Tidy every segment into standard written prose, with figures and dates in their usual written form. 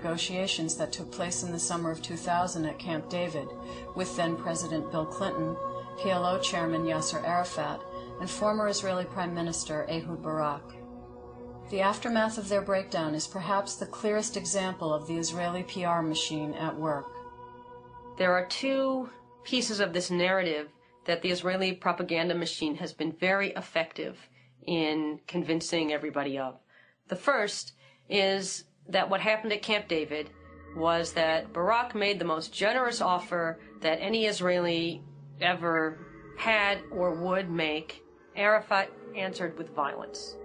negotiations that took place in the summer of 2000 at Camp David with then-President Bill Clinton, PLO Chairman Yasser Arafat, and former Israeli Prime Minister Ehud Barak. The aftermath of their breakdown is perhaps the clearest example of the Israeli PR machine at work. There are two pieces of this narrative that the Israeli propaganda machine has been very effective in convincing everybody of. The first is that what happened at Camp David was that Barak made the most generous offer that any Israeli ever had or would make. Arafat answered with violence.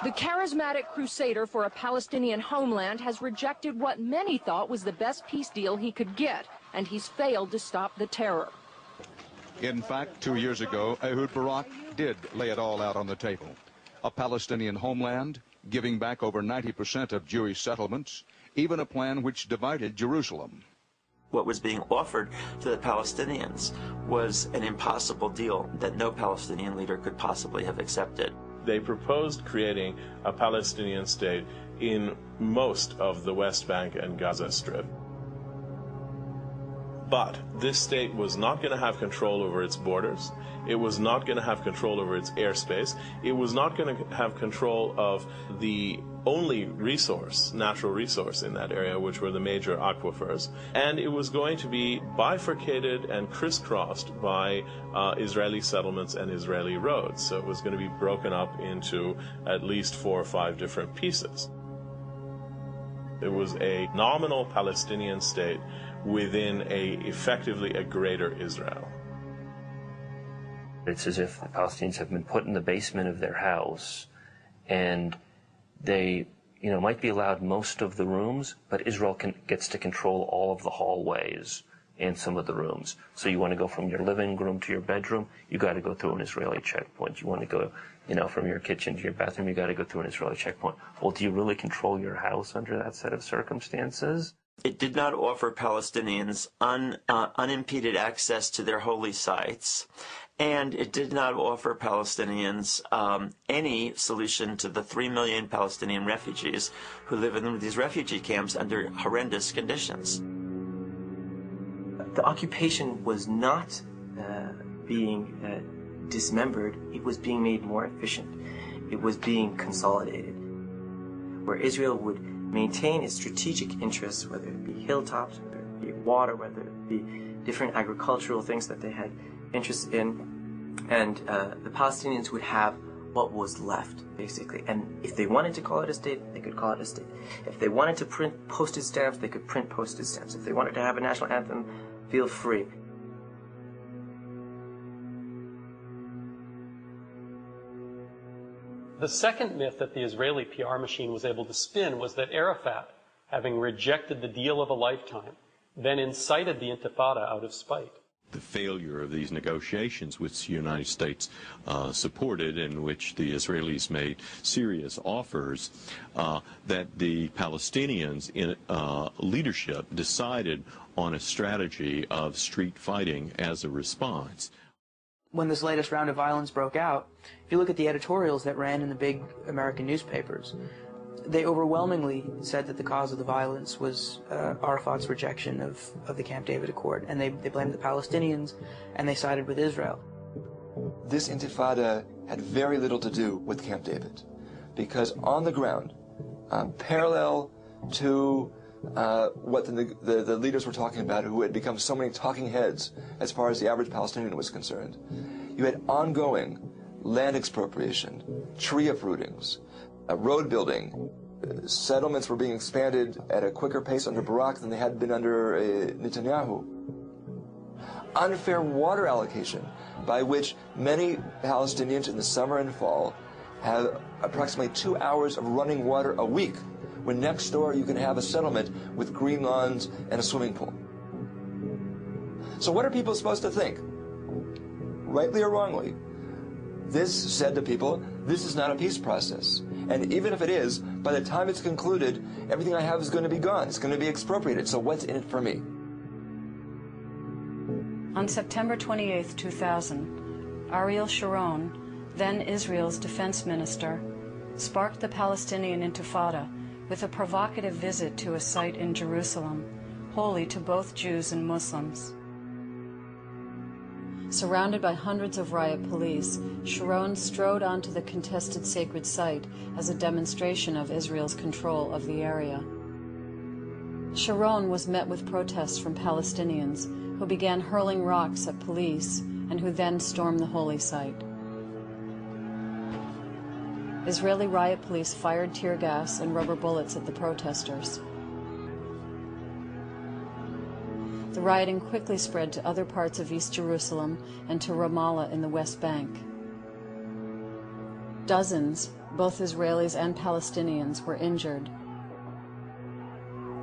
The charismatic crusader for a Palestinian homeland has rejected what many thought was the best peace deal he could get, and he's failed to stop the terror. In fact, 2 years ago, Ehud Barak did lay it all out on the table. A Palestinian homeland, giving back over 90% of Jewish settlements, even a plan which divided Jerusalem. What was being offered to the Palestinians was an impossible deal that no Palestinian leader could possibly have accepted. They proposed creating a Palestinian state in most of the West Bank and Gaza Strip. But this state was not going to have control over its borders. It was not going to have control over its airspace. It was not going to have control of the only resource, natural resource in that area, which were the major aquifers. And it was going to be bifurcated and crisscrossed by Israeli settlements and Israeli roads. So it was going to be broken up into at least 4 or 5 different pieces. It was a nominal Palestinian state within effectively a greater Israel. It's as if the Palestinians have been put in the basement of their house, and they, might be allowed most of the rooms, but Israel gets to control all of the hallways and some of the rooms. So you want to go from your living room to your bedroom, you got to go through an Israeli checkpoint. You want to go, from your kitchen to your bathroom, you got to go through an Israeli checkpoint. Well, do you really control your house under that set of circumstances? It did not offer Palestinians unimpeded access to their holy sites, and it did not offer Palestinians any solution to the 3 million Palestinian refugees who live in these refugee camps under horrendous conditions. The occupation was not being dismembered, it was being made more efficient. It was being consolidated, where Israel would maintain its strategic interests, whether it be hilltops, whether it be water, whether it be different agricultural things that they had interest in, and the Palestinians would have what was left, basically. And if they wanted to call it a state, they could call it a state. If they wanted to print postage stamps, they could print postage stamps. If they wanted to have a national anthem, feel free. The second myth that the Israeli PR machine was able to spin was that Arafat, having rejected the deal of a lifetime, then incited the Intifada out of spite. The failure of these negotiations, which the United States supported, in which the Israelis made serious offers, that the Palestinians in leadership decided on a strategy of street fighting as a response. When this latest round of violence broke out, if you look at the editorials that ran in the big American newspapers, they overwhelmingly said that the cause of the violence was Arafat's rejection of the Camp David Accord, and they blamed the Palestinians, and they sided with Israel. This intifada had very little to do with Camp David, because on the ground, parallel to what the leaders were talking about, who had become so many talking heads as far as the average Palestinian was concerned, you had ongoing land expropriation, tree uprootings, road building. Settlements were being expanded at a quicker pace under Barak than they had been under Netanyahu. Unfair water allocation, by which many Palestinians in the summer and fall have approximately 2 hours of running water a week, when next door you can have a settlement with green lawns and a swimming pool. So what are people supposed to think? Rightly or wrongly, this said to people, this is not a peace process. And even if it is, by the time it's concluded, everything I have is going to be gone. It's going to be expropriated. So what's in it for me? On September 28, 2000, Ariel Sharon, then Israel's defense minister, sparked the Palestinian Intifada with a provocative visit to a site in Jerusalem, holy to both Jews and Muslims. Surrounded by hundreds of riot police, Sharon strode onto the contested sacred site as a demonstration of Israel's control of the area. Sharon was met with protests from Palestinians, who began hurling rocks at police and who then stormed the holy site. Israeli riot police fired tear gas and rubber bullets at the protesters. The rioting quickly spread to other parts of East Jerusalem and to Ramallah in the West Bank. Dozens, both Israelis and Palestinians, were injured.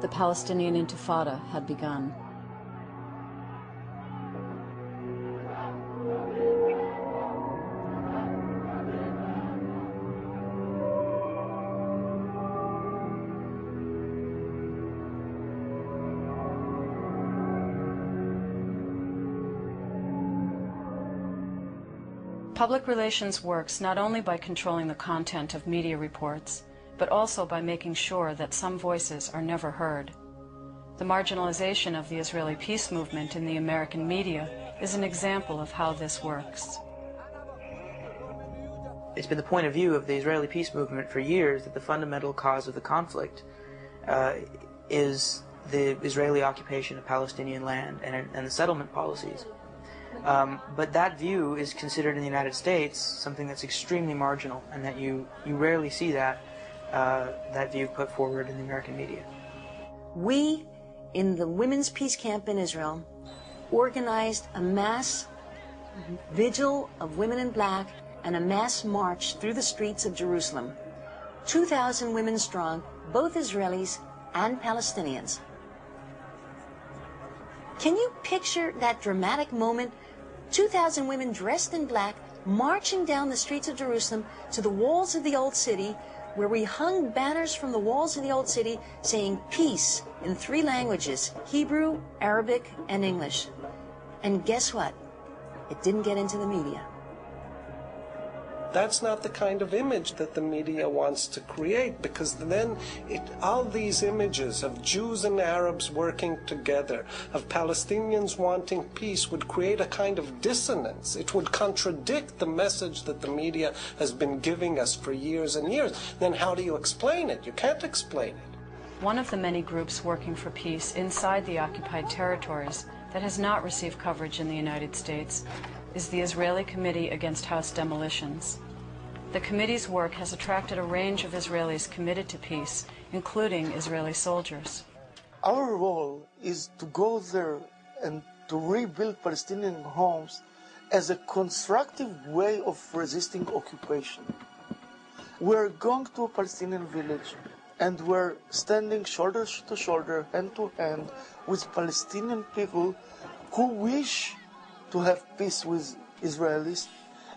The Palestinian Intifada had begun. Public relations works not only by controlling the content of media reports, but also by making sure that some voices are never heard. The marginalization of the Israeli peace movement in the American media is an example of how this works. It's been the point of view of the Israeli peace movement for years that the fundamental cause of the conflict is the Israeli occupation of Palestinian land and the settlement policies. But that view is considered in the United States something that's extremely marginal, and that you rarely see that view put forward in the American media. We, in the Women's Peace Camp in Israel, organized a mass vigil of women in black and a mass march through the streets of Jerusalem. 2,000 women strong, both Israelis and Palestinians. Can you picture that dramatic moment? 2,000 women dressed in black marching down the streets of Jerusalem to the walls of the Old City, where we hung banners from the walls of the Old City saying peace in 3 languages, Hebrew, Arabic, and English. And guess what? It didn't get into the media. That's not the kind of image that the media wants to create, because then all these images of Jews and Arabs working together, of Palestinians wanting peace, would create a kind of dissonance. It would contradict the message that the media has been giving us for years and years. Then how do you explain it? You can't explain it. One of the many groups working for peace inside the occupied territories that has not received coverage in the United States is the Israeli Committee Against House Demolitions. The committee's work has attracted a range of Israelis committed to peace, including Israeli soldiers. Our role is to go there and to rebuild Palestinian homes as a constructive way of resisting occupation. We're going to a Palestinian village and we're standing shoulder to shoulder, hand to hand, with Palestinian people who wish to have peace with Israelis.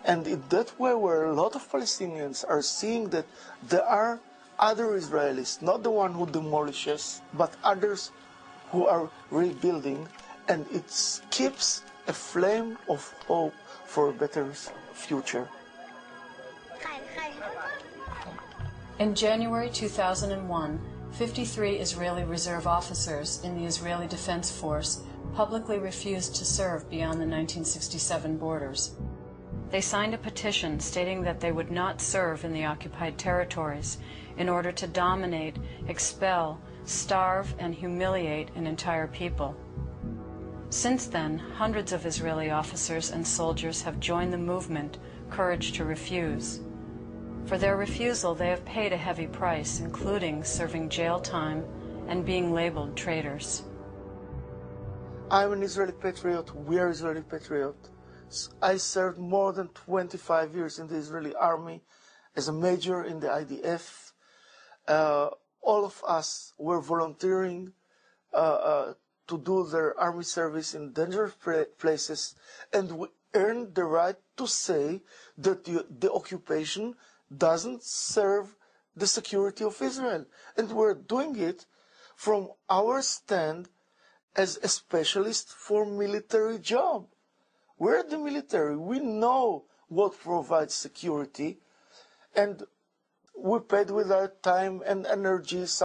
And in that way, where a lot of Palestinians are seeing that there are other Israelis, not the one who demolishes, but others who are rebuilding, and it keeps a flame of hope for a better future. In January 2001, 53 Israeli reserve officers in the Israeli Defense Force publicly refused to serve beyond the 1967 borders. They signed a petition stating that they would not serve in the occupied territories in order to dominate, expel, starve, and humiliate an entire people. Since then, hundreds of Israeli officers and soldiers have joined the movement, Courage to Refuse. For their refusal, they have paid a heavy price, including serving jail time and being labeled traitors. I'm an Israeli patriot. We are Israeli patriots. I served more than 25 years in the Israeli army as a major in the IDF. All of us were volunteering to do their army service in dangerous places, and we earned the right to say that the occupation doesn't serve the security of Israel. And we're doing it from our stand as a specialist for military job. We're the military. We know what provides security. And we paid with our time and energy